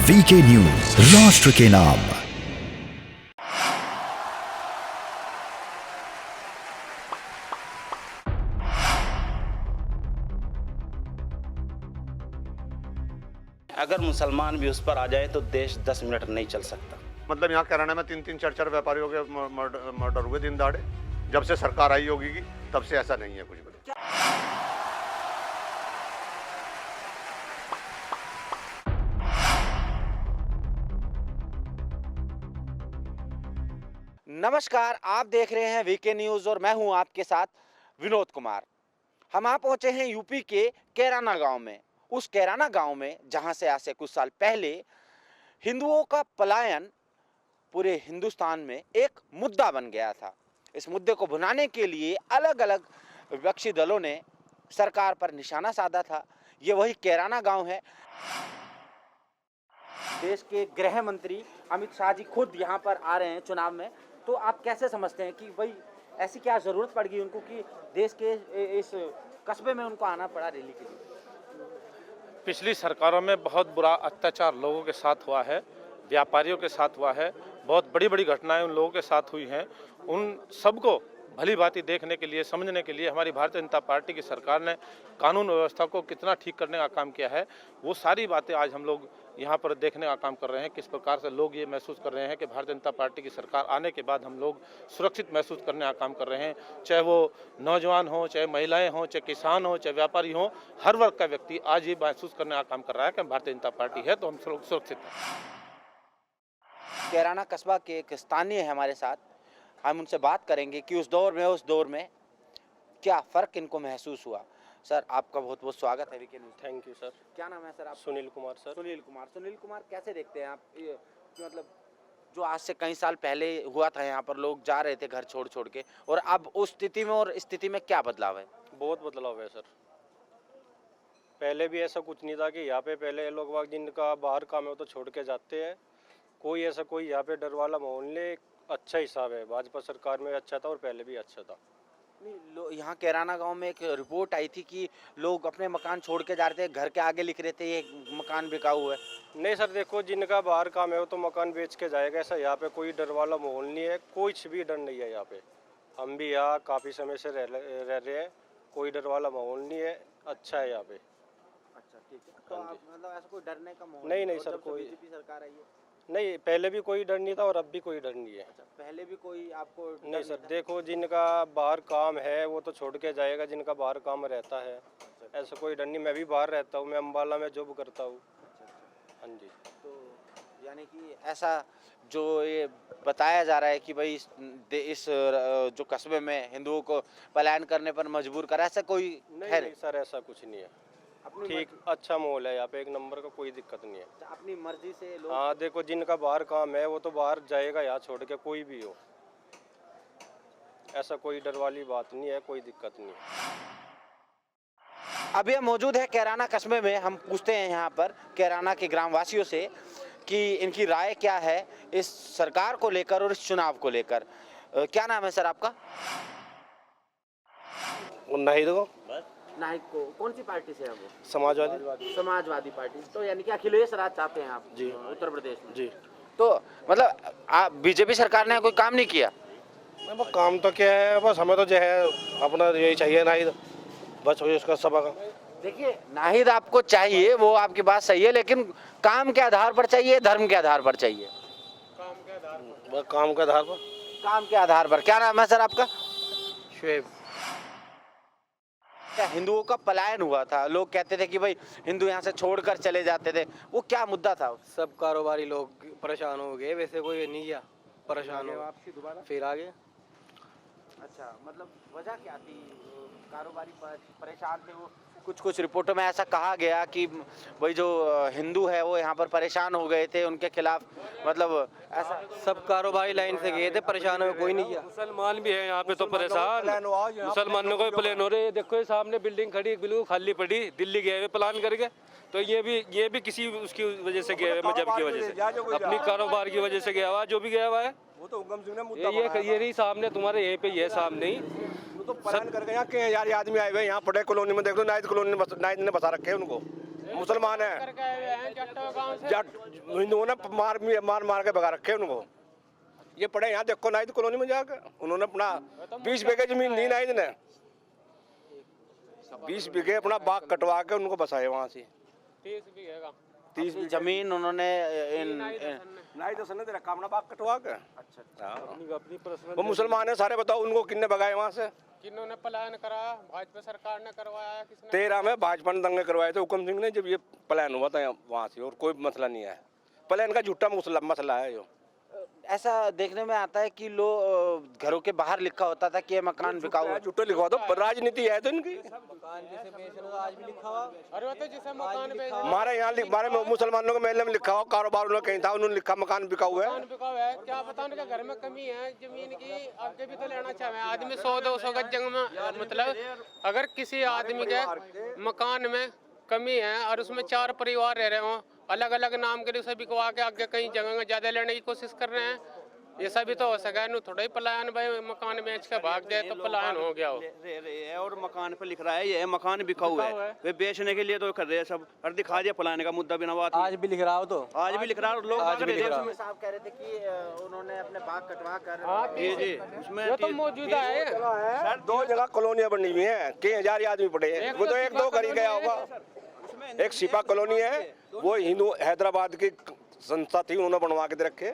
VK news, राष्ट्र के नाम। अगर मुसलमान भी उस पर आ जाए तो देश 10 मिनट नहीं चल सकता। मतलब यहाँ कैराना में 3-3, 4-4 व्यापारियों के मर्डर हुए दिन दहाड़े। जब से सरकार आई होगी की तब से ऐसा नहीं है कुछ भी। नमस्कार, आप देख रहे हैं वीके न्यूज और मैं हूं आपके साथ विनोद कुमार। हम आ पहुंचे हैं यूपी के कैराना गांव में। उस कैराना गांव में जहां से आज से कुछ साल पहले हिंदुओं का पलायन पूरे हिंदुस्तान में एक मुद्दा बन गया था। इस मुद्दे को भुनाने के लिए अलग अलग विपक्षी दलों ने सरकार पर निशाना साधा था। ये वही कैराना गांव है। देश के गृह मंत्री अमित शाह जी खुद यहाँ पर आ रहे हैं चुनाव में। तो आप कैसे समझते हैं कि भाई ऐसी क्या जरूरत पड़ गई उनको कि देश के इस कस्बे में उनको आना पड़ा रैली के लिए? पिछली सरकारों में बहुत बुरा अत्याचार लोगों के साथ हुआ है, व्यापारियों के साथ हुआ है, बहुत बड़ी बड़ी घटनाएं उन लोगों के साथ हुई हैं। उन सबको भली भांति देखने के लिए, समझने के लिए हमारी भारतीय जनता पार्टी की सरकार ने कानून व्यवस्था को कितना ठीक करने का काम किया है, वो सारी बातें आज हम लोग यहाँ पर देखने का काम कर रहे हैं। किस प्रकार से लोग ये महसूस कर रहे हैं कि भारतीय जनता पार्टी की सरकार आने के बाद हम लोग सुरक्षित महसूस करने का काम कर रहे हैं। चाहे वो नौजवान हो, चाहे महिलाएं हों, चाहे किसान हो, चाहे व्यापारी हों, हर वर्ग का व्यक्ति आज ये महसूस करने का काम कर रहा है कि भारतीय जनता पार्टी है तो हम सुरक्षित हैं। कैराना कस्बा के एक स्थानीय है हमारे साथ, हम उनसे बात करेंगे कि उस दौर में क्या फ़र्क इनको महसूस हुआ। सर, आपका बहुत बहुत स्वागत है VK news. Thank you sir. क्या नाम है सर आप? सुनील कुमार सर। सुनील कुमार, कैसे देखते हैं आप ये मतलब जो आज से कई साल पहले हुआ था, यहाँ पर लोग जा रहे थे घर छोड़ छोड़ के, और अब उस स्थिति में और स्थिति में क्या बदलाव है? बहुत बदलाव है सर। पहले भी ऐसा कुछ नहीं था कि यहाँ पे पहले लोग वाग जिनका बाहर काम है वो तो छोड़ के जाते हैं। कोई ऐसा कोई यहाँ पे डर वाला माहौल नहीं। अच्छा हिसाब है, भाजपा सरकार में अच्छा था और पहले भी अच्छा था। नहीं, यहाँ कैराना गांव में एक रिपोर्ट आई थी कि लोग अपने मकान छोड़ के जा रहे थे, घर के आगे लिख रहे थे ये मकान बिकाऊ है। नहीं सर, देखो जिनका बाहर काम है वो तो मकान बेच के जाएगा। ऐसा यहाँ पे कोई डर वाला माहौल नहीं है, कुछ भी डर नहीं है यहाँ पे। हम भी यहाँ काफ़ी समय से रह रहे हैं, कोई डर वाला माहौल नहीं है, अच्छा है यहाँ पे। अच्छा, ठीक है। तो आप मतलब ऐसा कोई डरने का माहौल नहीं सर, कोई बीजेपी सरकार आई है? नहीं, पहले भी कोई डर नहीं था और अब भी कोई डर नहीं है। अच्छा, पहले भी कोई आपको नहीं सर, देखो जिनका बाहर काम है वो तो छोड़ के जाएगा, जिनका बाहर काम रहता है ऐसा कोई डर नहीं। मैं भी बाहर रहता हूँ, मैं अम्बाला में जॉब करता हूँ। हाँ जी। तो यानी कि ऐसा जो ये बताया जा रहा है कि भाई इस जो कस्बे में हिंदुओं को पलायन करने पर मजबूर करा, ऐसा कोई है? नहीं सर, ऐसा कुछ नहीं है। ठीक, अच्छा माहौल है यहाँ पे, एक नंबर का कोई दिक्कत नहीं है। अपनी मर्जी से लोग। हाँ, देखो जिनका बाहर काम है वो तो बाहर जाएगा, यहाँ छोड़ के कोई भी हो। ऐसा कोई डर वाली बात नहीं है, कोई दिक्कत नहीं है। अभी हम मौजूद है कैराना कस्बे में। हम पूछते हैं यहाँ पर कैराना के ग्रामवासियों से कि इनकी राय क्या है इस सरकार को लेकर और इस चुनाव को लेकर। क्या नाम है सर आपका? नाइक को कौन सी पार्टी से है वो? समाजवादी पार्टी। तो यानी कि अखिलेश राज चाहते हैं आप जी उत्तर प्रदेश में? जी। तो मतलब आप बीजेपी सरकार ने कोई काम नहीं किया? काम तो क्या है, बस हमें तो जो है अपना यही चाहिए नाहिद, बस वही उसका सभा का। देखिए, नाहिद आपको चाहिए, वो आपकी बात सही है, लेकिन काम के आधार पर चाहिए, धर्म के आधार पर चाहिए? काम के आधार पर। काम के आधार पर। क्या नाम है सर आपका? शुएब। क्या हिंदुओं का पलायन हुआ था? लोग कहते थे कि भाई हिंदू यहाँ से छोड़कर चले जाते थे, वो क्या मुद्दा था? सब कारोबारी लोग परेशान हो गए, वैसे कोई नहीं किया, परेशान हो वापसी दोबारा फिर आगे। अच्छा, मतलब वजह क्या थी? कारोबारी परेशान थे वो। कुछ रिपोर्टों में ऐसा कहा गया कि वही जो हिंदू है वो यहाँ पर परेशान हो गए थे, उनके खिलाफ मतलब ऐसा। सब कारोबारी लाइन से गए थे, परेशान में कोई नहीं किया। मुसलमान भी है यहाँ पे तो परेशान, मुसलमानों को प्लेन हो रहे हैं। देखो ये सामने बिल्डिंग खड़ी बिल्कुल खाली पड़ी, दिल्ली गए हुए प्लान करके। तो ये भी किसी उसकी वजह से गया हुआ है, मजहब की वजह से, अपनी कारोबार की वजह से गया हुआ, जो भी गया हुआ है वो तो ये नहीं सामने तुम्हारे यहीं पे ये सामने ही तो प्लान कर गया कि यार आदमी आए हुए यहाँ पड़े कॉलोनी में, देख लो नाइट कॉलोनी ने बसा रखे हैं उनको। मुसलमान है, जट हिंदुओं ने मार मार के भगा रखे उनको। ये पड़े यहाँ देखो नाइद कॉलोनी में जाकर, उन्होंने अपना 20 बीघे जमीन दी नाइद ने, 20 बीघे अपना बाग कटवा के उनको बसाए वहाँ से। 30 जमीन उन्होंने नाइद हसन ने दे रखा अपना बाग कटवा के। अच्छा, वो मुसलमान है सारे, बताओ उनको किन्ने भगाए वहाँ से? किन्होंने पलायन करा? भाजपा सरकार ने करवाया, किसने? 13 में भाजपा ने दंगे करवाए थे हुकम सिंह ने, जब ये प्लान हुआ था वहाँ से, और कोई मसला नहीं है। प्लान का झूठा मसला है यो। ऐसा देखने में आता है कि लोग घरों के बाहर लिखा होता था कि ये मकान बिकाऊ है। झूठा लिखवा दो, राजनीति है तो इनकी। आज भी लिखा हुआ। अरे वो तो जिसे मकान हमारे यहाँ हमारे मुसलमानों के महल्ले में लिखा हुआ, कारोबार उन्होंने कहीं था, उन्होंने लिखा मकान बिकाऊ है। क्या पता उनके घर में कमी है जमीन की, आगे भी तो लेना चाहिए। आदमी 100-200 गज जंग में, मतलब अगर किसी आदमी के मकान में कमी है और उसमें 4 परिवार रह रहे हो, अलग अलग नाम के लिए उसे बिकवा के आगे कहीं जगह में ज्यादा लेने की कोशिश कर रहे हैं, ये सब भी तो हो सका है। थोड़ा ही पलायन, भाई मकान बेच के भाग जाए तो पलायन हो गया हो। और मकान पे लिख रहा है ये मकान बिकाऊ है, वे बेचने के लिए तो कर रहे हैं सब, और दिखा दिया पलायन का मुद्दा बिना बात। आज भी लिख रहा हो, तो आज भी लिख रहा है, और लोग आज भी लिख रहा है। साहब कह रहे थे कि उन्होंने अपने बाग कटवा कर जी उसमें ये तो मौजूदा है। सर 2 जगह कॉलोनियां बनी हुई हैं, कई हजार आदमी पड़े हैं, वो तो 1-2 घर ही गया होगा। एक सिपा कॉलोनी है, वो हिंदू हैदराबाद की संस्था थी, उन्होंने बनवा के दे रखे,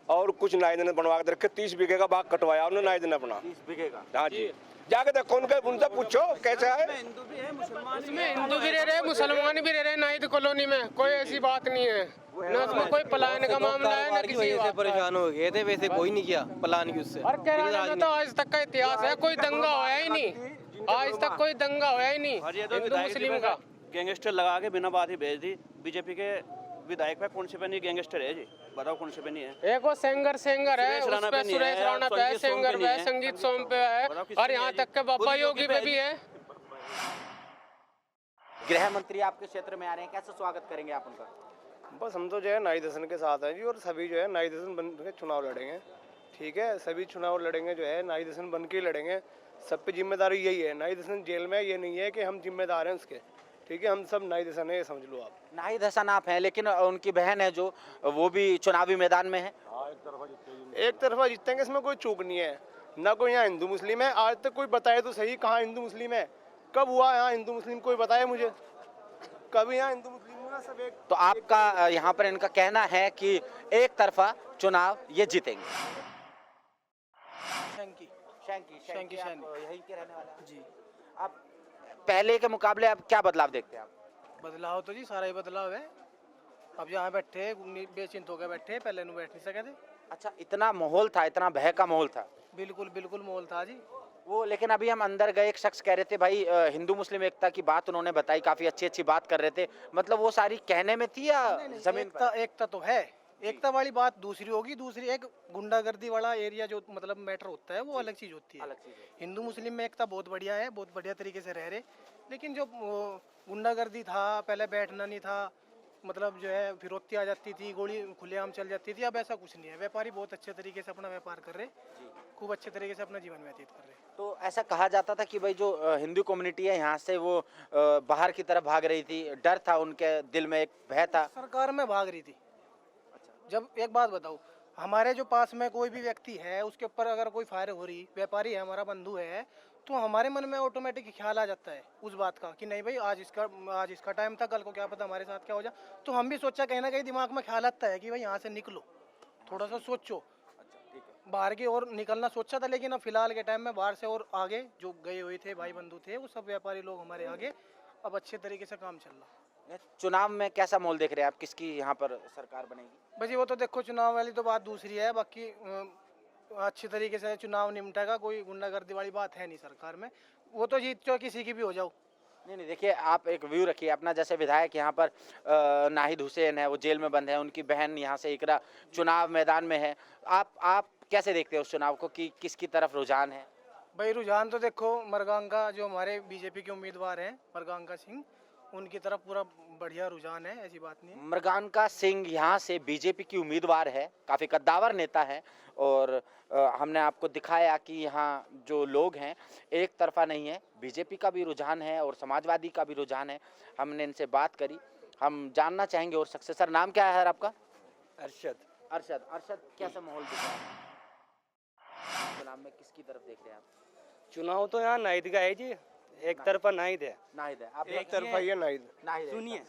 और कुछ नायद ने बनवा के दे रखे। 30 बीघे का बाग कटवाया उन्होंने नायद ने अपना। 30 बीघे का? हाँ जी, जाके देखो उनसे पूछो कैसे है। उसमें हिंदू भी रह रहे, मुसलमान भी रह रहे नाइद कॉलोनी में, कोई ऐसी बात नहीं है ना, उसमें कोई पलायन का मामला है ना किसी वजह से परेशान हो गए थे, वैसे कोई नहीं किया पलायन की उससे। और केरला में तो आज तक का इतिहास है, कोई दंगा होया ही नहीं, आज तक कोई दंगा होया ही नहीं हिंदू मुस्लिम का। गैंगस्टर लगा के बिना बात ही भेज दी। बीजेपी के विधायक पे कौन से पे नहीं गैंगस्टर है जी, बताओ कौन से पे नहीं है? एक वो सिंगर है, सुरेश राणा पे नहीं सुरेश है, राणा पे है, संगीत सोम सिंगर पे पे है, नहीं है। संगीत सोम पे है, बताओ किस और पे यहाँ है? तक के बाबा खुद योगी पे भी है। गृह मंत्री आपके क्षेत्र में आ रहे हैं, कैसे स्वागत करेंगे आप उनका? बस हम तो जो है नाइद हसन के साथ हैं जी, और सभी जो है नाइद हसन बन के चुनाव लड़ेंगे। ठीक है, सभी चुनाव लड़ेंगे जो है नाइद हसन बन के ही लड़ेंगे। सब पे जिम्मेदारी यही है, नाइद हसन जेल में, ये नहीं है कि हम जिम्मेदार हैं उसके। ठीक है, हम सब नाइद हसन है, ये समझ लो आप। नाहिद हसन आप हैं, लेकिन उनकी बहन है जो, वो भी चुनावी मैदान में है। एक तरफा जीतेंगे, इसमें कोई चूक नहीं है। ना कोई यहाँ हिंदू मुस्लिम है, आज तक कोई बताए तो सही कहाँ हिंदू मुस्लिम है, कब हुआ यहाँ हिंदू मुस्लिम, कोई बताए मुझे कभी यहाँ हिंदू मुस्लिम हुआ? सब एक। तो आपका यहाँ पर इनका कहना है कि एक तरफा चुनाव ये जीतेंगे। शंकी शंकी आप यहीं के रहने वाले हैं? जी। आप पहले के मुकाबले अब क्या बदलाव देखते हैं आप? बदलाव तो जी सारा ही बदलाव है। अब यहाँ बैठे बेचिंत होकर बैठे, पहले नहीं बैठ नहीं सके थे। अच्छा, इतना माहौल था, इतना भय का माहौल था? बिल्कुल बिल्कुल माहौल था जी। वो लेकिन अभी हम अंदर गए, एक शख्स कह रहे थे भाई हिंदू मुस्लिम एकता की बात उन्होंने बताई, काफी अच्छी अच्छी बात कर रहे थे, मतलब वो सारी कहने में थी या जमीन पर? एकता तो है, एकता वाली बात दूसरी होगी। दूसरी एक गुंडागर्दी वाला एरिया जो मतलब मैटर होता है, वो अलग चीज होती है। हिंदू मुस्लिम में एकता बहुत बढ़िया है, बहुत बढ़िया तरीके से रह रहे, लेकिन जो गुंडागर्दी था, पहले बैठना नहीं था, मतलब जो है फिरौती आ जाती थी, गोली खुलेआम चल जाती थी, अब ऐसा कुछ नहीं है। व्यापारी बहुत अच्छे तरीके से अपना व्यापार कर रहे, खूब अच्छे तरीके से अपना जीवन व्यतीत कर रहे। तो ऐसा कहा जाता था कि भाई जो हिंदू कम्युनिटी है यहाँ से वो बाहर की तरफ भाग रही थी, डर था उनके दिल में, एक भय था। सरकार में भाग रही थी। जब एक बात बताओ, हमारे जो पास में कोई भी व्यक्ति है, उसके ऊपर अगर कोई फायर हो रही, व्यापारी है, हमारा बंधु है, तो हमारे मन में ऑटोमेटिक ख्याल आ जाता है उस बात का कि नहीं भाई आज इसका टाइम था, कल को क्या पता हमारे साथ क्या हो जाए। तो हम भी सोचा, कहीं ना कहीं दिमाग में ख्याल आता है कि भाई यहाँ से निकलो, थोड़ा सा सोचो। बाहर की ओर निकलना सोचा था, लेकिन अब फिलहाल के टाइम में बाहर से और आगे जो गए हुए थे भाई बंधु थे, वो सब व्यापारी लोग हमारे आगे, अब अच्छे तरीके से काम चल रहा। चुनाव में कैसा माहौल देख रहे हैं आप, किसकी यहाँ पर सरकार बनेगी? भाई वो तो देखो, चुनाव वाली तो बात दूसरी है, बाकी अच्छी तरीके से चुनाव निपटेगा, कोई गुंडागर्दी वाली बात है नहीं सरकार में। वो तो जीत जो किसी की भी हो जाओ। नहीं, देखिए आप एक व्यू रखिए अपना, जैसे विधायक यहाँ पर नाहिद हुसैन है, वो जेल में बंद है, उनकी बहन यहाँ से इकरा चुनाव मैदान में है। आप कैसे देखते हैं उस चुनाव को कि किसकी तरफ रुझान है? भाई रुझान तो देखो, मरगांगा जो हमारे बीजेपी के उम्मीदवार हैं, मरगांगा सिंह, उनकी तरफ पूरा बढ़िया रुझान है, ऐसी बात नहीं है। मृगानका सिंह यहाँ से बीजेपी की उम्मीदवार है, काफ़ी कद्दावर नेता है और हमने आपको दिखाया कि यहाँ जो लोग हैं एक तरफा नहीं है, बीजेपी का भी रुझान है और समाजवादी का भी रुझान है। हमने इनसे बात करी, हम जानना चाहेंगे और सक्सेस। सर नाम क्या है सर आपका? अरशद। अरशद। अरशद, कैसा माहौल दिख रहा है चुनाव में, किसकी तरफ देख रहे हैं आप? चुनाव तो यहाँ नाहिद का है जी, एक तरफा नाहिद है। नाहिद है, आप एक तरफा ही है नाहिद। नाहिद है। सुनिए,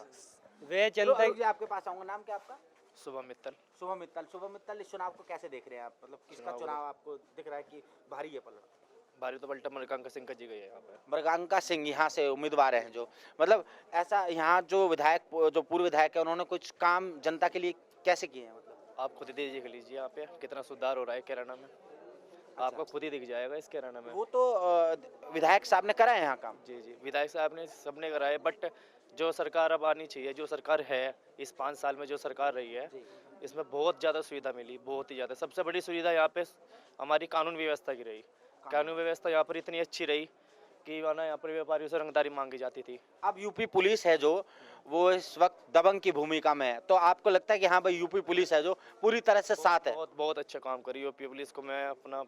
वे जनता चलो, आपके पास आऊंगा। नाम क्या आपका? सुबह मित्तल। शुभम मित्तल। शुभम मित्तल, इस चुनाव को कैसे देख रहे हैं आप? मतलब किसका चुनाव आपको दिख रहा है कि भारी है पलड़ा? भारी तो पलटा मृगांका सिंह का जी गई है यहाँ पे। मृगांका सिंह यहाँ से उम्मीदवार हैं जो, मतलब ऐसा यहाँ जो विधायक, जो पूर्व विधायक है, उन्होंने कुछ काम जनता के लिए कैसे किए हैं? मतलब आप खुद ही देख लीजिए यहाँ पे कितना सुधार हो रहा है कैराना में, आपको खुद ही दिख जाएगा इस कैराना में। वो तो विधायक साहब ने करा है यहाँ काम। जी जी, विधायक साहब ने सबने करा है, बट जो सरकार अब आनी चाहिए, जो सरकार है इस 5 साल में जो सरकार रही है, इसमें बहुत ज़्यादा सुविधा मिली, बहुत ही ज़्यादा। सबसे बड़ी सुविधा यहाँ पे हमारी कानून व्यवस्था की रही। कानून व्यवस्था यहाँ पर इतनी अच्छी रही कि वरना यहाँ पर व्यापारियों से रंगदारी मांगी जाती थी। अब यूपी पुलिस है जो, वो इस वक्त दबंग की भूमिका में है, तो आपको लगता है कि हाँ भाई यूपी पुलिस है जो पूरी तरह से साथ है? बहुत अच्छा काम करी यूपी पुलिस को, मैं अपना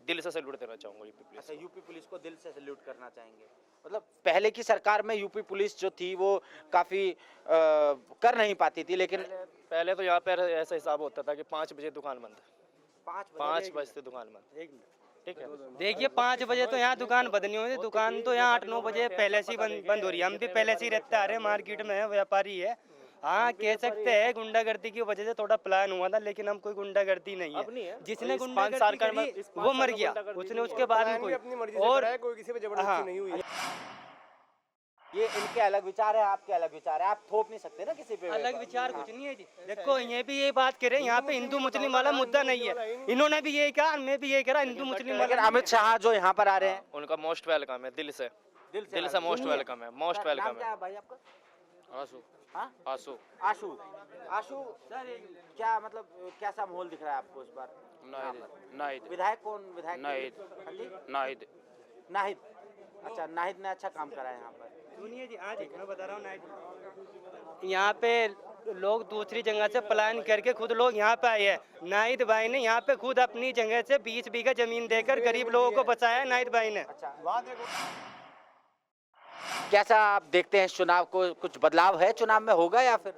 दिल से सैल्यूट देना चाहूँगा यूपी पुलिस। अच्छा, यूपी पुलिस को दिल से सैल्यूट करना चाहेंगे। मतलब पहले की सरकार में यूपी पुलिस जो थी वो काफ़ी कर नहीं पाती थी, लेकिन पहले तो यहाँ पर ऐसा हिसाब होता था कि 5 बजे दुकान बंद, 5 बजे दुकान बंद। ठीक है, देखिए 5 बजे तो यहाँ दुकान बंद नहीं होती, दुकान तो यहाँ 8-9 बजे पहले से ही बंद हो रही है। हम भी पहले से ही रहते आ रहे हैं, मार्केट में है, व्यापारी है। हाँ, कह सकते हैं गुंडागर्दी की वजह से थोड़ा प्लान हुआ था, लेकिन हम कोई गुंडागर्दी नहीं है। जिसने गुंडागर्दी करी वो मर गया, उसने उसके बाद में कोई और कोई किसी पे जबरदस्ती नहीं हुई। ये इनके अलग विचार है, आपके अलग विचार है, आप थोप नहीं सकते ना किसी पे। अलग विचार कुछ नहीं है जी। देखो ये भी ये बात करें, यहाँ पे हिंदू मुस्लिम वाला मुद्दा नहीं है। इन्होंने भी यही कहा, मैं भी यही करा, हिंदू मुस्लिम वाला। अमित शाह जो यहाँ पर आ रहे हैं, उनका मोस्ट वेलकम है, दिल से मोस्ट वेलकम है, मोस्ट वेलकम है। भाई आपका? आशु। हाँ? आशु। आशु। आशु, क्या मतलब कैसा माहौल दिख रहा है आपको इस बार? नाहिद। विधायक कौन? विधायक नाहिद। नाहिद। अच्छा, नाहिद ने अच्छा काम करा है यहाँ पर। सुनिए जी, आज मैं बता रहा हूँ नाहिद, यहाँ पे लोग दूसरी जगह से प्लान करके खुद लोग यहाँ पे आए हैं। नाहिद भाई ने यहाँ पे खुद अपनी जगह से 20 बीघा जमीन देकर गरीब लोगों को बचाया है नाहिद भाई ने। कैसा आप देखते हैं इस चुनाव को? कुछ बदलाव है चुनाव में, होगा या फिर?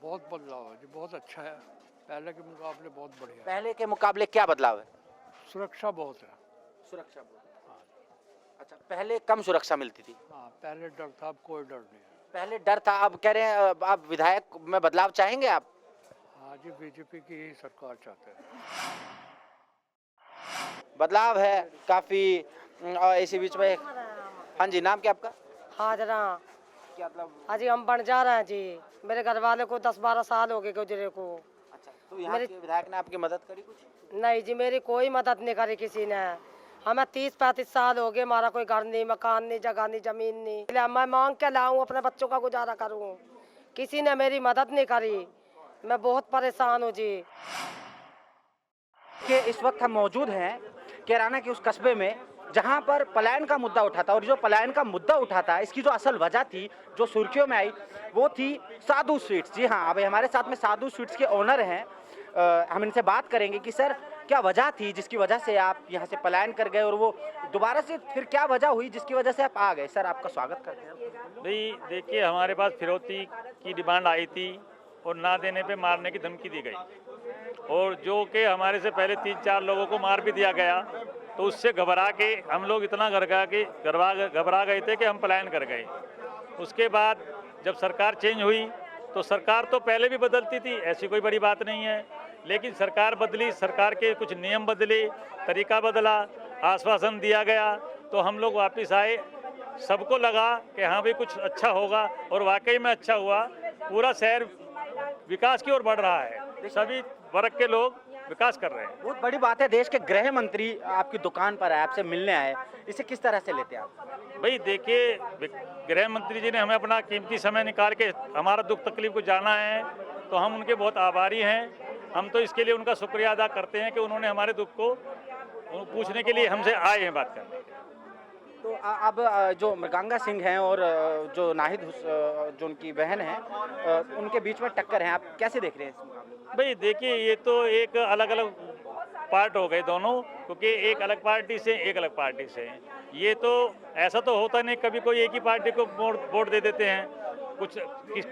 बहुत बदलाव है जी, बहुत अच्छा है, पहले के मुकाबले बहुत बढ़िया। पहले के मुकाबले क्या बदलाव है? सुरक्षा बहुत है। सुरक्षा बहुत। अच्छा, पहले कम सुरक्षा मिलती थी। हाँ, पहले डर था, अब कोई डर नहीं है। पहले डर था, अब कह रहे हैं आप विधायक में बदलाव चाहेंगे आप? हाँ जी, बीजेपी की ही सरकार चाहते हैं। बदलाव है काफी। और इसी बीच में, हाँ जी, नाम क्या आपका? हाजरा। क्या मतलब? अजी हम बन जा रहे हैं जी, मेरे घर वाले को 10-12 साल हो गए गुजरे को। अच्छा, तो यहाँ के विधायक ने आपकी मदद करी कुछ? नहीं जी, मेरी कोई मदद नहीं करी किसी ने। हमें 30-35 साल हो गए, हमारा कोई घर नहीं, मकान नहीं, जगह नहीं, जमीन नहीं। मैं मांग के लाऊं, अपने बच्चों का गुजारा करूं, किसी ने मेरी मदद नहीं करी। मैं बहुत परेशान हूँ जी। कि इस वक्त हम मौजूद हैं कैराना के उस कस्बे में जहां पर पलायन का मुद्दा उठा था, और जो पलायन का मुद्दा उठा था इसकी जो असल वजह थी, जो सुर्खियों में आई, वो थी साधु स्वीट्स। जी हाँ, अभी हमारे साथ में साधु स्वीट्स के ओनर हैं। हम इनसे बात करेंगे कि सर क्या वजह थी जिसकी वजह से आप यहाँ से पलायन कर गए, और वो दोबारा से फिर क्या वजह हुई जिसकी वजह से आप आ गए? सर आपका स्वागत करते हैं। भाई देखिए, हमारे पास फिरौती की डिमांड आई थी और ना देने पे मारने की धमकी दी गई, और जो कि हमारे से पहले 3-4 लोगों को मार भी दिया गया। तो उससे घबरा के हम लोग इतना घबरा गए थे कि हम पलायन कर गए। उसके बाद जब सरकार चेंज हुई तो सरकार तो पहले भी बदलती थी, ऐसी कोई बड़ी बात नहीं है, लेकिन सरकार बदली, सरकार के कुछ नियम बदले, तरीका बदला, आश्वासन दिया गया, तो हम लोग वापस आए। सबको लगा कि हाँ भाई कुछ अच्छा होगा, और वाकई में अच्छा हुआ। पूरा शहर विकास की ओर बढ़ रहा है, सभी वर्ग के लोग विकास कर रहे हैं। बहुत बड़ी बात है, देश के गृह मंत्री आपकी दुकान पर आए, आपसे मिलने आए, इसे किस तरह से लेते हैं आप? भाई देखिए, गृह मंत्री जी ने हमें अपना कीमती समय निकाल के हमारा दुख तकलीफ को जाना है, तो हम उनके बहुत आभारी हैं। हम तो इसके लिए उनका शुक्रिया अदा करते हैं कि उन्होंने हमारे दुख को पूछने के लिए हमसे आए हैं बात करने। तो अब जो मृगांका सिंह हैं और जो नाहिद जो उनकी बहन है, उनके बीच में टक्कर है, आप कैसे देख रहे हैं इस मुकाबले को? भाई देखिए, ये तो एक अलग अलग पार्ट हो गए दोनों, क्योंकि एक अलग पार्टी से एक अलग पार्टी से हैं। ये तो ऐसा तो होता नहीं, कभी कोई एक ही पार्टी को वोट दे देते हैं,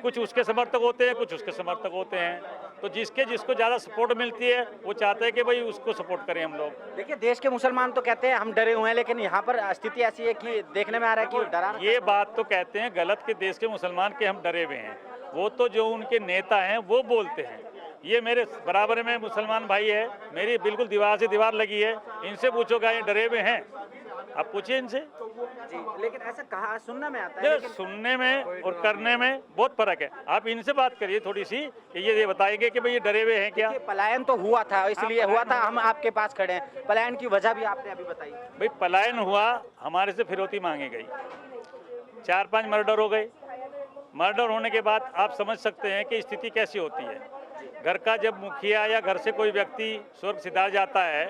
कुछ उसके समर्थक होते हैं, कुछ उसके समर्थक होते हैं। तो जिसको ज़्यादा सपोर्ट मिलती है वो चाहते हैं कि भाई उसको सपोर्ट करें हम लोग। देखिए, देश के मुसलमान तो कहते हैं हम डरे हुए हैं, लेकिन यहाँ पर स्थिति ऐसी है कि देखने में आ रहा है कि डरा। ये बात तो कहते हैं गलत कि देश के मुसलमान के हम डरे हुए हैं, वो तो जो उनके नेता हैं वो बोलते हैं। ये मेरे बराबर में मुसलमान भाई है, मेरी बिल्कुल दीवार से दीवार लगी है, इनसे पूछोगा ये डरे हुए हैं, आप पूछिए इनसे जी। लेकिन ऐसा कहा सुनने में आता है, लेकिन सुनने में और करने में बहुत फर्क है। आप इनसे बात करिए थोड़ी सी कि ये बताएंगे कि भाई ये डरे हुए हैं क्या। पलायन तो हुआ था, इसलिए हुआ था, हम आपके पास खड़े हैं। पलायन की वजह भी आपने अभी बताई। भाई पलायन हुआ, हमारे से फिरौती मांगी गई, 4-5 मर्डर हो गए। मर्डर होने के बाद आप समझ सकते हैं कि स्थिति कैसी होती है। घर का जब मुखिया या घर से कोई व्यक्ति स्वर्ग सिधार जाता है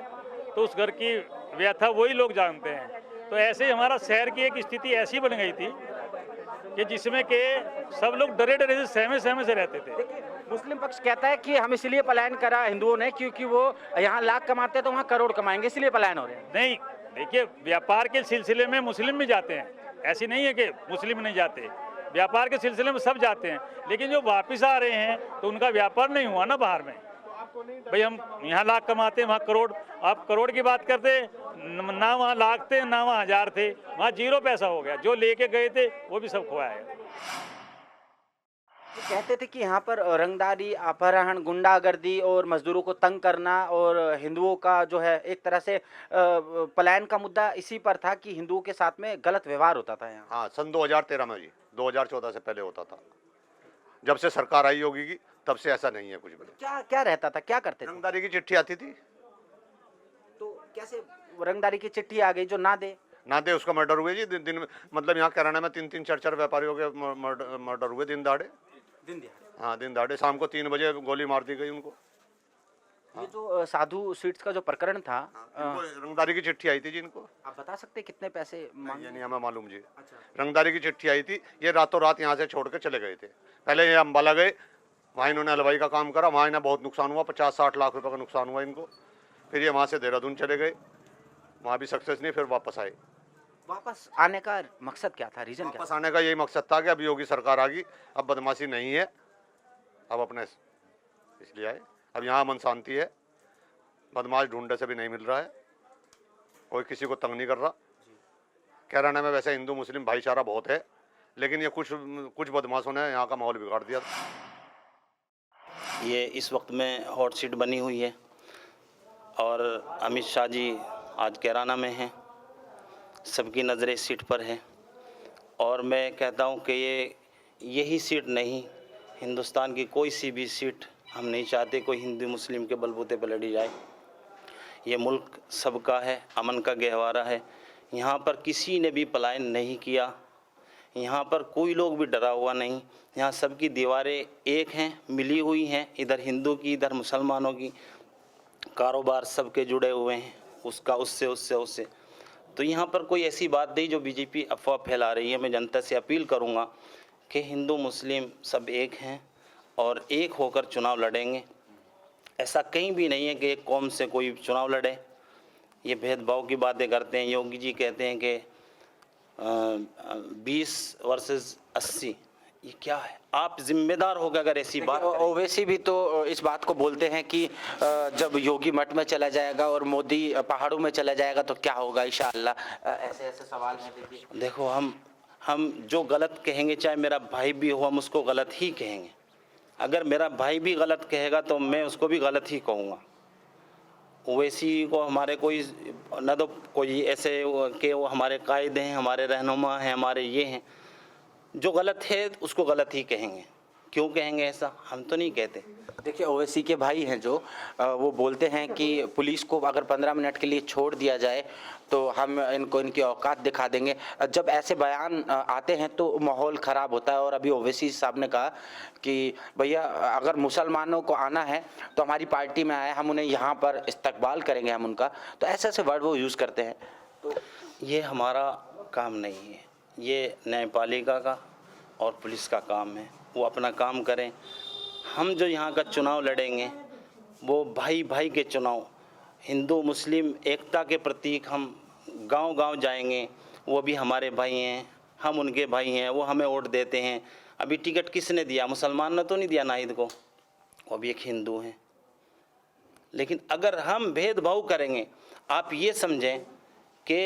तो उस घर की व्यथा वही लोग जानते हैं। तो ऐसे ही हमारा शहर की एक स्थिति ऐसी बन गई थी कि जिसमें कि सब लोग डरे डरे से सहमे से रहते थे। मुस्लिम पक्ष कहता है कि हम इसलिए पलायन करा हिंदुओं ने क्योंकि वो यहाँ लाख कमाते हैं तो वहाँ करोड़ कमाएंगे, इसलिए पलायन हो रहे हैं। नहीं, देखिए, व्यापार के सिलसिले में मुस्लिम भी जाते हैं, ऐसी नहीं है कि मुस्लिम नहीं जाते, व्यापार के सिलसिले में सब जाते हैं। लेकिन जो वापस आ रहे हैं तो उनका व्यापार नहीं हुआ ना बाहर में। भाई हम यहाँ लाख कमाते हैं, वहाँ करोड़। आप करोड़ की बात करते, ना वहाँ लाख थे ना वहाँ हजार थे, वहाँ 0 पैसा हो गया। जो लेके गए थे वो भी सब खोया है। कहते थे कि यहाँ पर रंगदारी, अपहरण, गुंडागर्दी और मजदूरों को तंग करना और हिंदुओं का जो है एक तरह से पलायन का मुद्दा इसी पर था कि हिंदुओं के साथ में गलत व्यवहार होता था यहाँ। हाँ, सन 2013 में जी, 2014 से पहले होता था। जब से सरकार आई होगी की तब से ऐसा नहीं है कुछ भी। क्या रहता था, क्या करते थे? रंगदारी की चिट्ठी आती थी। तो कैसे रंगदारी की चिट्ठी आ गई जो ना दे उसका मर्डर हुए जी दिन में। मतलब यहाँ कैराना में 3-3, 4-4 व्यापारियों के मर्डर हुए दिन दहाड़े। हाँ, दिन दहाड़े शाम को 3 बजे गोली मार दी गई उनको। ये जो साधु स्वीट्स का जो प्रकरण था, रंगदारी की चिट्ठी आई थी जी इनको। आप बता सकते कितने पैसे मांगे? नहीं हमें मालूम जी। अच्छा। रंगदारी की चिट्ठी आई थी, ये रातों रात यहाँ से छोड़ के चले गए थे। पहले ये अम्बाला गए, वहाँ इन्होंने हलवाई का काम करा, वहाँ इन्हें बहुत नुकसान हुआ, 50-60 लाख रुपए का नुकसान हुआ इनको। फिर ये वहाँ से देहरादून चले गए, वहाँ भी सक्सेस नहीं, फिर वापस आए। वापस आने का मकसद क्या था, रीजन क्या? वापस आने का यही मकसद था कि अब योगी सरकार आ गई, अब बदमाशी नहीं है, अब अपने इसलिए आए। अब यहाँ अमन शांति है, बदमाश ढूंढने से भी नहीं मिल रहा है, कोई किसी को तंग नहीं कर रहा। कैराना में वैसे हिंदू मुस्लिम भाईचारा बहुत है, लेकिन ये कुछ बदमाशों ने यहाँ का माहौल बिगाड़ दिया। ये इस वक्त में हॉट सीट बनी हुई है और अमित शाह जी आज कैराना में हैं, सबकी नज़रें इस सीट पर है। और मैं कहता हूँ कि यही सीट नहीं, हिंदुस्तान की कोई सी भी सीट हम नहीं चाहते कोई हिंदू मुस्लिम के बलबूते पर लड़ी जाए। ये मुल्क सबका है, अमन का गहवारा है। यहाँ पर किसी ने भी पलायन नहीं किया, यहाँ पर कोई लोग भी डरा हुआ नहीं। यहाँ सबकी दीवारें एक हैं, मिली हुई हैं, इधर हिंदू की इधर मुसलमानों की, कारोबार सबके जुड़े हुए हैं, उसका उससे। तो यहाँ पर कोई ऐसी बात नहीं जो बीजेपी अफवाह फैला रही है। मैं जनता से अपील करूँगा कि हिंदू मुस्लिम सब एक हैं और एक होकर चुनाव लड़ेंगे। ऐसा कहीं भी नहीं है कि एक कौम से कोई चुनाव लड़े। ये भेदभाव की बातें करते हैं। योगी जी कहते हैं कि 20 वर्सेस 80, ये क्या है? आप जिम्मेदार होकर अगर ऐसी बात। ओवैसी भी तो इस बात को बोलते हैं कि जब योगी मठ में चला जाएगा और मोदी पहाड़ों में चला जाएगा तो क्या होगा इंशाअल्लाह, ऐसे सवाल हैं। देखो, हम जो गलत कहेंगे, चाहे मेरा भाई भी हो, हम उसको गलत ही कहेंगे। अगर मेरा भाई भी गलत कहेगा तो मैं उसको भी गलत ही कहूँगा। ओवैसी को हमारे कोई न तो कोई ऐसे कि वो हमारे कायदे हैं, हमारे रहनुमा हैं, हमारे ये हैं। जो गलत है उसको गलत ही कहेंगे। क्यों कहेंगे ऐसा? हम तो नहीं कहते। देखिए, ओवैसी के भाई हैं जो वो बोलते हैं कि पुलिस को अगर 15 मिनट के लिए छोड़ दिया जाए तो हम इनको इनकी औकात दिखा देंगे। जब ऐसे बयान आते हैं तो माहौल ख़राब होता है। और अभी ओवैसी साहब ने कहा कि भैया अगर मुसलमानों को आना है तो हमारी पार्टी में आए, हम उन्हें यहाँ पर इस्तकबाल करेंगे हम उनका। तो ऐसे वर्ड वो यूज़ करते हैं। तो ये हमारा काम नहीं है, ये न्यायपालिका का और पुलिस का काम है, वो अपना काम करें। हम जो यहाँ का चुनाव लड़ेंगे वो भाई भाई के चुनाव, हिंदू मुस्लिम एकता के प्रतीक हम गांव-गांव जाएंगे, वो भी हमारे भाई हैं, हम उनके भाई हैं, वो हमें वोट देते हैं। अभी टिकट किसने दिया? मुसलमान ने तो नहीं दिया नाहिद को, वो भी एक हिंदू हैं। लेकिन अगर हम भेदभाव करेंगे, आप ये समझें कि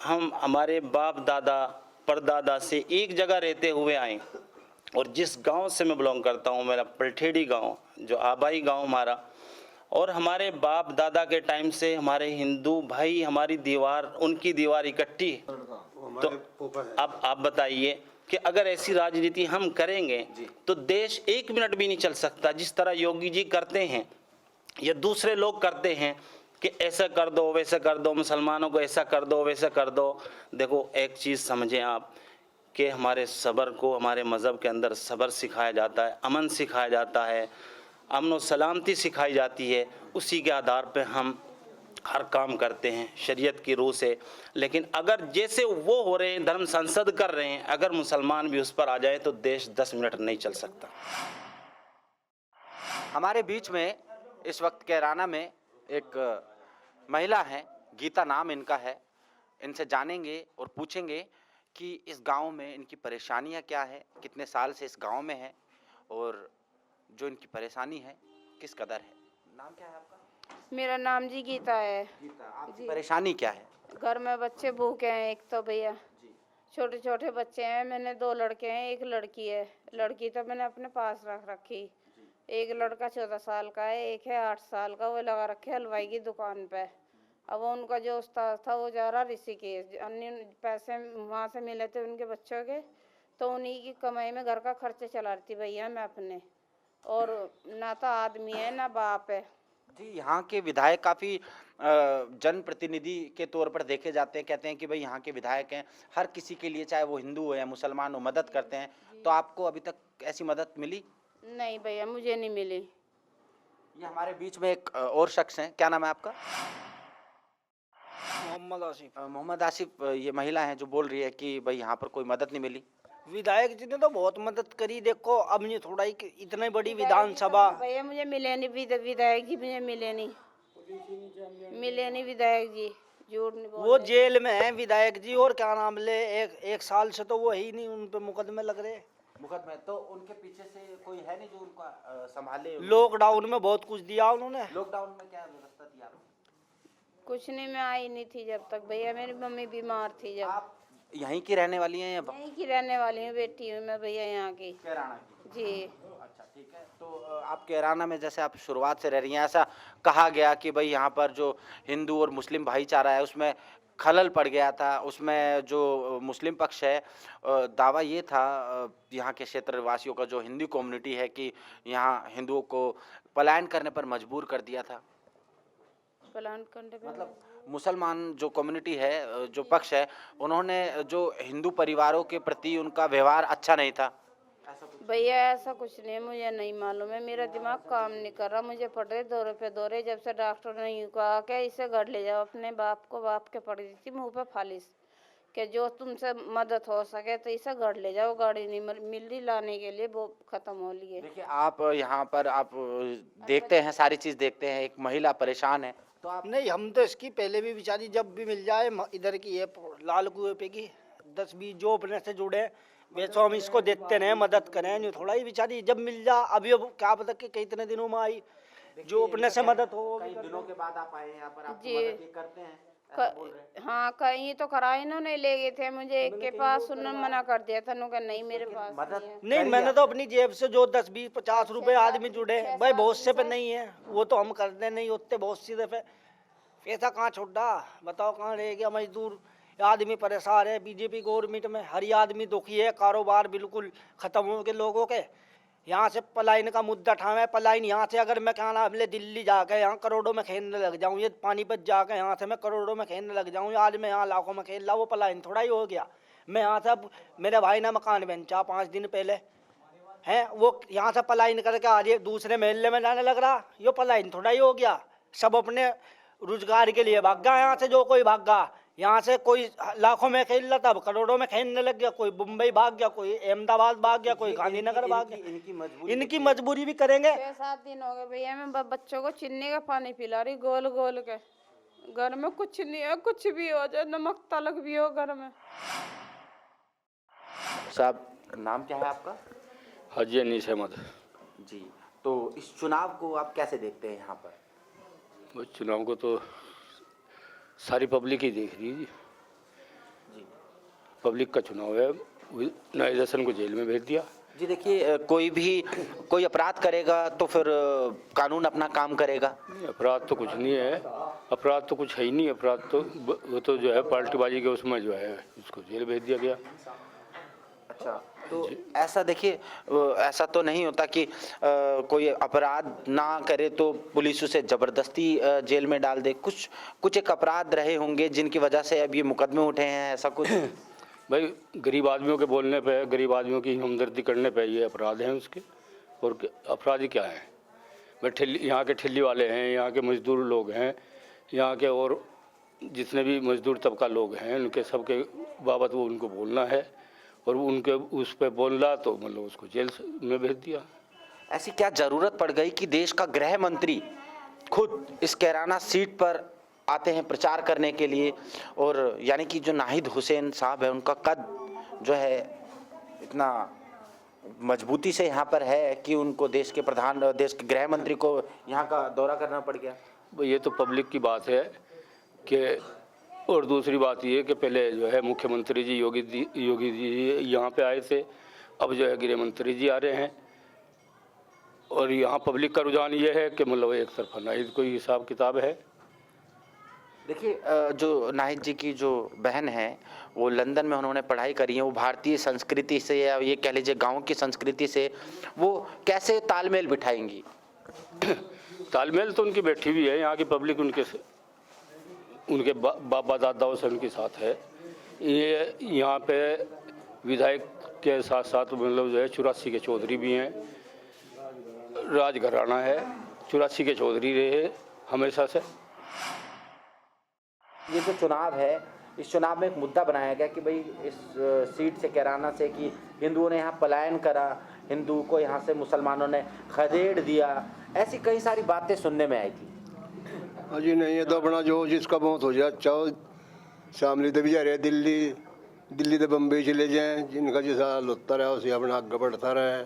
हम हमारे बाप दादा परदादा से एक जगह रहते हुए आए, और जिस गांव से मैं बिलोंग करता हूं, मेरा पलठेड़ी गांव, जो आबाई गांव हमारा, और हमारे बाप दादा के टाइम से हमारे हिंदू भाई, हमारी दीवार उनकी दीवार इकट्ठी, तो अब आप बताइए कि अगर ऐसी राजनीति हम करेंगे तो देश एक मिनट भी नहीं चल सकता। जिस तरह योगी जी करते हैं या दूसरे लोग करते हैं कि ऐसा कर दो वैसा कर दो, मुसलमानों को ऐसा कर दो वैसा कर दो। देखो एक चीज़ समझें आप कि हमारे सब्र को, हमारे मज़हब के अंदर सब्र सिखाया जाता है, अमन सिखाया जाता है, अमन और सलामती सिखाई जाती है, उसी के आधार पे हम हर काम करते हैं शरीयत की रूह से। लेकिन अगर जैसे वो हो रहे हैं, धर्म संसद कर रहे हैं, अगर मुसलमान भी उस पर आ जाए तो देश 10 मिनट नहीं चल सकता। हमारे बीच में इस वक्त कैराना में एक महिला हैं, गीता नाम इनका है। इनसे जानेंगे और पूछेंगे कि इस गांव में इनकी परेशानियां क्या है, कितने साल से इस गांव में है और जो इनकी परेशानी है किस कदर है। नाम क्या है आपका? मेरा नाम जी गीता है। गीता, आपकी परेशानी क्या है? घर में बच्चे भूखे हैं, एक तो भैया छोटे छोटे बच्चे हैं। मैंने 2 लड़के हैं, एक लड़की है। लड़की तो मैंने अपने पास रख रखी। एक लड़का 14 साल का है, एक है 8 साल का, वो लगा रखे हलवाई की दुकान पे। अब उनका जो उस्ताद था वो जा रहा ऋषिकेश, अन्य पैसे वहाँ से मिले थे उनके बच्चों के, तो उन्हीं की कमाई में घर का खर्चे चला रही थी भैया मैं अपने। और ना तो आदमी है ना बाप है जी। यहाँ के विधायक काफ़ी जनप्रतिनिधि के तौर पर देखे जाते हैं, कहते हैं कि भाई यहाँ के विधायक हैं, हर किसी के लिए चाहे वो हिंदू हो या मुसलमान हो मदद करते हैं। तो आपको अभी तक ऐसी मदद मिली? नहीं भैया, मुझे नहीं मिली। ये हमारे बीच में एक और शख्स हैं, क्या नाम है आपका? मोहम्मद आसिफ। मोहम्मद आसिफ, ये महिला हैं जो बोल रही है कि भाई यहाँ पर कोई मदद नहीं मिली। विधायक जी ने तो बहुत मदद करी। देखो अब ये थोड़ा ही इतनी बड़ी विधानसभा। भैया मुझे मिले नहीं विधायक जी, मुझे मिले नहीं विधायक जी, झूठ नहीं बोल। वो जेल में है विधायक जी, और क्या नाम ले, एक साल से तो वो ही नहीं, उन पे मुकदमे लग रहे। मुकदमे तो उनके पीछे से कोई है नहीं जो उनका संभाले। लॉकडाउन में बहुत कुछ दिया उन्होंने। लॉकडाउन में क्या व्यवस्था थी आपको? कुछ नहीं, मैं आई नहीं थी जब तक भैया, मेरी मम्मी बीमार थी। जब आप यहीं की रहने वाली हैं या यहीं की रहने वाली हूँ, बेटी हूँ मैं भैया यहाँ की, कैराना की? जी। अच्छा ठीक है। तो आप कैराना में जैसे आप शुरुआत से रह रही हैं, ऐसा कहा गया कि भाई यहाँ पर जो हिंदू और मुस्लिम भाईचारा है उसमें खलल पड़ गया था, उसमें जो मुस्लिम पक्ष है दावा ये था यहाँ के क्षेत्रवासियों का, जो हिंदू कम्युनिटी है, कि यहाँ हिंदुओं को पलायन करने पर मजबूर कर दिया था। पलायन करने पर मतलब मुसलमान जो कम्युनिटी है, जो पक्ष है, उन्होंने जो हिंदू परिवारों के प्रति उनका व्यवहार अच्छा नहीं था। भैया ऐसा कुछ नहीं है, मुझे नहीं मालूम है, मेरा दिमाग काम नहीं कर रहा। मुझे पड़ रहे दौरे पे दौरे, जब से डॉक्टर ने यूँ कहा कि इसे घर ले जाओ अपने बाप को, बाप के पड़ गई थी मुँह पे फालिश कि जो तुमसे मदद हो सके तो इसे घर ले जाओ। गाड़ी नहीं मिल रही लाने के लिए, वो ख़त्म हो लिए। देखिए आप यहाँ पर आप देखते हैं, सारी चीज़ देखते हैं, एक महिला परेशान है तो आप नहीं, हम तो इसकी पहले भी बेचारी जब भी मिल जाए, इधर की है लाल कुएं पे की 10-20 जो अपने से जुड़े वैसे हम इसको देते रहे, मदद करें। जो थोड़ा ही बेचारी जब मिल जा, अभी अब क्या पता कि कितने दिनों में आई, जो अपने से मदद हो। कई दिनों के बाद आप आए यहाँ पर, आप मदद ये करते हैं? हाँ कहीं तो करा, इन्होंने ले गए थे मुझे एक के पास, उन्होंने मना कर दिया था, उन्होंने नहीं मेरे पास मदद नहीं। मैंने तो अपनी जेब से जो 10-20-50 रुपए आदमी जुड़े भाई, बहुत से पे नहीं है, वो तो हम करते नहीं होते। बहुत सी दफे पैसा कहाँ छोड़ा, बताओ कहाँ रह गया। मजदूर आदमी परेशान है, बीजेपी गवर्नमेंट में हर आदमी दुखी है, कारोबार बिल्कुल खत्म हो गए लोगों के। यहाँ से पलायन का मुद्दा ठावे, पलायन यहाँ से अगर मैं क्या नाम ले दिल्ली जाके यहाँ करोड़ों में खेलने लग जाऊँ, ये पानीपत जाके यहाँ से मैं करोड़ों में खेलने लग जाऊँ, आज मैं यहाँ लाखों में खेल रहा, वो पलायन थोड़ा ही हो गया। मैं यहाँ से, अब मेरे भाई ने मकान बेचा 5 दिन पहले हैं, वो यहाँ से पलायन करके आज ये दूसरे महल्ले में जाने लग रहा, ये पलायन थोड़ा ही हो गया। सब अपने रोजगार के लिए भागा यहाँ से, जो कोई भागा यहाँ से कोई लाखों में खेल रहा था, अब करोड़ों में खेलने लग गया। कोई मुंबई भाग गया, कोई अहमदाबाद भाग गया, कोई गांधीनगर भाग गया। इनकी मजबूरी भी करेंगे। 6-7 दिन हो गए भैया, मैं बच्चों को चीनी का पानी पिला रही गोल गोल के। घर में कुछ नहीं है, कुछ भी हो जाए, नमक तलक भी हो घर में। साहब नाम क्या है आपका? हाजी अनीस अहमद जी। तो इस चुनाव को आप कैसे देखते हैं यहाँ पर? उस चुनाव को तो सारी पब्लिक ही देख रही है जी। पब्लिक का चुनाव है। नाइजेशन को जेल में भेज दिया जी। देखिए कोई अपराध करेगा तो फिर कानून अपना काम करेगा। अपराध तो कुछ नहीं है, अपराध तो कुछ है ही नहीं। अपराध तो वो तो जो है पार्टीबाजी के उसमें जो है उसको जेल भेज दिया गया। अच्छा, तो ऐसा देखिए, ऐसा तो नहीं होता कि कोई अपराध ना करे तो पुलिस उसे जबरदस्ती जेल में डाल दे। कुछ एक अपराध रहे होंगे जिनकी वजह से अब ये मुकदमे उठे हैं, ऐसा कुछ? भाई गरीब आदमियों के बोलने पे, गरीब आदमियों की हमदर्दी करने पे ये अपराध हैं उसके। और अपराधी क्या है? भाई यहाँ के ठेली वाले हैं, यहाँ के मजदूर लोग हैं, यहाँ के और जितने भी मजदूर तबका लोग हैं, उनके सबके बाबत वो उनको बोलना है और उनके उस पर बोलना तो मतलब उसको जेल में भेज दिया। ऐसी क्या ज़रूरत पड़ गई कि देश का गृह मंत्री खुद इस कैराना सीट पर आते हैं प्रचार करने के लिए? और यानी कि जो नाहिद हुसैन साहब है, उनका कद जो है इतना मजबूती से यहाँ पर है कि उनको देश के गृह मंत्री को यहाँ का दौरा करना पड़ गया। ये तो पब्लिक की बात है कि, और दूसरी बात ये कि पहले जो है मुख्यमंत्री जी योगी जी यहाँ पे आए थे, अब जो है गृह मंत्री जी आ रहे हैं। और यहाँ पब्लिक का रुझान ये है कि मतलब एक तरफा नाहिद कोई हिसाब किताब है। देखिए, जो नाहिद जी की जो बहन है वो लंदन में उन्होंने पढ़ाई करी है। वो भारतीय संस्कृति से या ये कह लीजिए गाँव की संस्कृति से वो कैसे तालमेल बिठाएंगी? तालमेल तो उनकी बैठी हुई है, यहाँ की पब्लिक उनके बाबा दादाओं से उनके साथ है। ये यहाँ पे विधायक के साथ साथ मतलब जो है 84 के चौधरी भी हैं, राजघराना है, 84 के चौधरी रहे हमेशा से। ये जो चुनाव है, इस चुनाव में एक मुद्दा बनाया गया कि भाई इस सीट से कैराना से कि हिंदुओं ने यहाँ पलायन करा, हिंदू को यहाँ से मुसलमानों ने खदेड़ दिया, ऐसी कई सारी बातें सुनने में आई थी। अजी नहीं, ये तो अपना जो जिसका बहुत हो जाए, चाहो शामली तो भी जा रहे दिल्ली तो बम्बई चले जाएं, जिनका जैसा हाल होता रहा उसे अपना आगे बढ़ता रहे।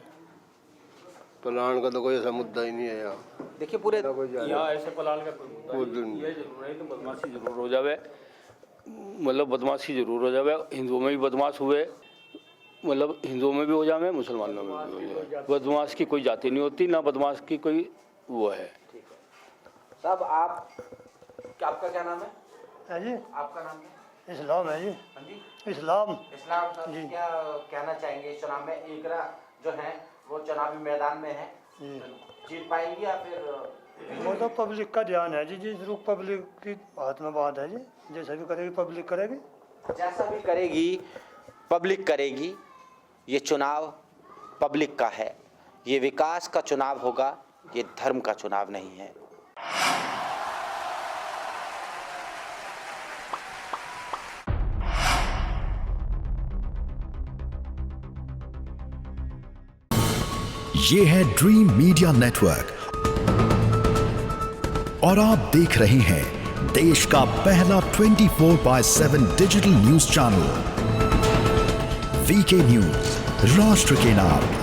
पलान का तो कोई ऐसा मुद्दा ही नहीं है यहाँ। देखिए पूरे यहाँ ऐसे पलान का कोई मुद्दा नहीं है। जरूर है तो बदमाशी जरूर हो जावे, मतलब बदमाशी जरूर हो जावे। हिंदुओं में भी बदमाश हुए, मतलब हिंदुओं में भी हो जावे, मुसलमानों में भी हो जाए। बदमाश की कोई जाति नहीं होती, ना बदमाश की कोई वो है। साहब आपका क्या नाम है जी? आपका नाम क्या? इस्लाम है जी। हाँ जी, इस्लाम साहब जी। क्या कहना चाहेंगे इस चुनाव में? एकरा जो है वो चुनावी मैदान में है, जीत पाएंगी या फिर? वो तो पब्लिक का ध्यान है जी, जिस रुख पब्लिक की हाथ में बात है जी। जैसा भी करेगी पब्लिक करेगी, जैसा भी करेगी पब्लिक करेगी। ये चुनाव पब्लिक का है, ये विकास का चुनाव होगा, ये धर्म का चुनाव नहीं है। ये है ड्रीम मीडिया नेटवर्क और आप देख रहे हैं देश का पहला 24/7 digital news channel VK news, राष्ट्र के नाम।